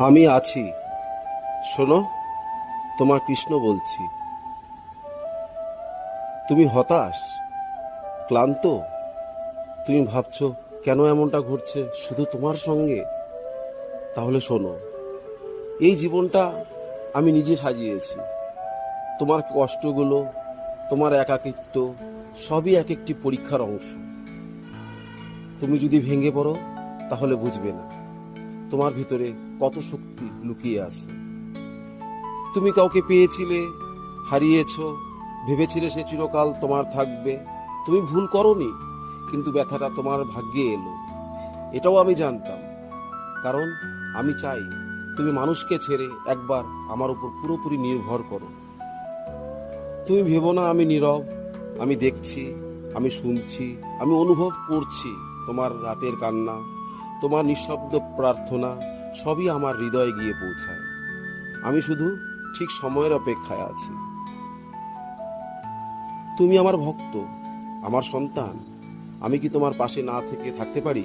আমি আছি, শোনো, তোমার কৃষ্ণ বলছি। তুমি হতাশ, ক্লান্ত, তুমি ভাবছো কেন এমনটা ঘটছে শুধু তোমার সঙ্গে। তাহলে শোনো, এই জীবনটা আমি নিজে সাজিয়েছি। তোমার কষ্টগুলো, তোমার একাকিত্ব সবই এক একটি পরীক্ষার অংশ। তুমি যদি ভেঙে পড়ো তাহলে বুঝবে না তোমার ভিতরে কত শক্তি লুকিয়ে আছে। তুমি কাউকে পেয়েছিলে, হারিয়েছো, ভেবেছিলে সে চিরকাল তোমার থাকবে। তুমি ভুল করনি, কিন্তু ব্যথাটা তোমার ভাগ্যে এলো। এটাও আমি জানতাম, কারণ আমি চাই তুমি মানুষকে ছেড়ে একবার আমার উপর পুরোপুরি নির্ভর করো। তুমি ভেবো না আমি নীরব, আমি দেখছি, আমি শুনছি, আমি অনুভব করছি। তোমার রাতের কান্না, তোমার নিঃশব্দ প্রার্থনা সবই আমার হৃদয়ে গিয়ে পৌঁছায়। আমি শুধু ঠিক সময়ের অপেক্ষায় আছি। তুমি আমার ভক্ত, আমার সন্তান। আমি কি তোমার পাশে না থেকে থাকতে পারি?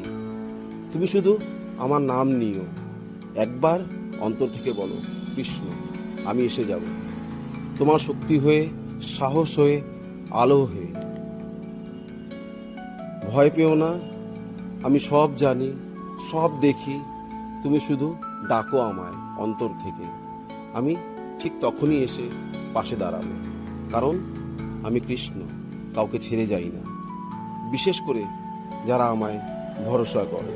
তুমি শুধু আমার নাম নিও, একবার অন্তর থেকে বলো, কৃষ্ণ, আমি এসে যাব, তোমার শক্তি হয়ে, সাহস হয়ে, আলো হয়ে। ভয় পেও না, আমি সব জানি, সব দেখি। তুমি শুধু ডাকো আমায় অন্তর থেকে। আমি ঠিক তখনই এসে পাশে দাঁড়াবো, কারণ আমি কৃষ্ণ, কাউকে ছেড়ে যাই না, বিশেষ করে যারা আমায় ভরসা করে।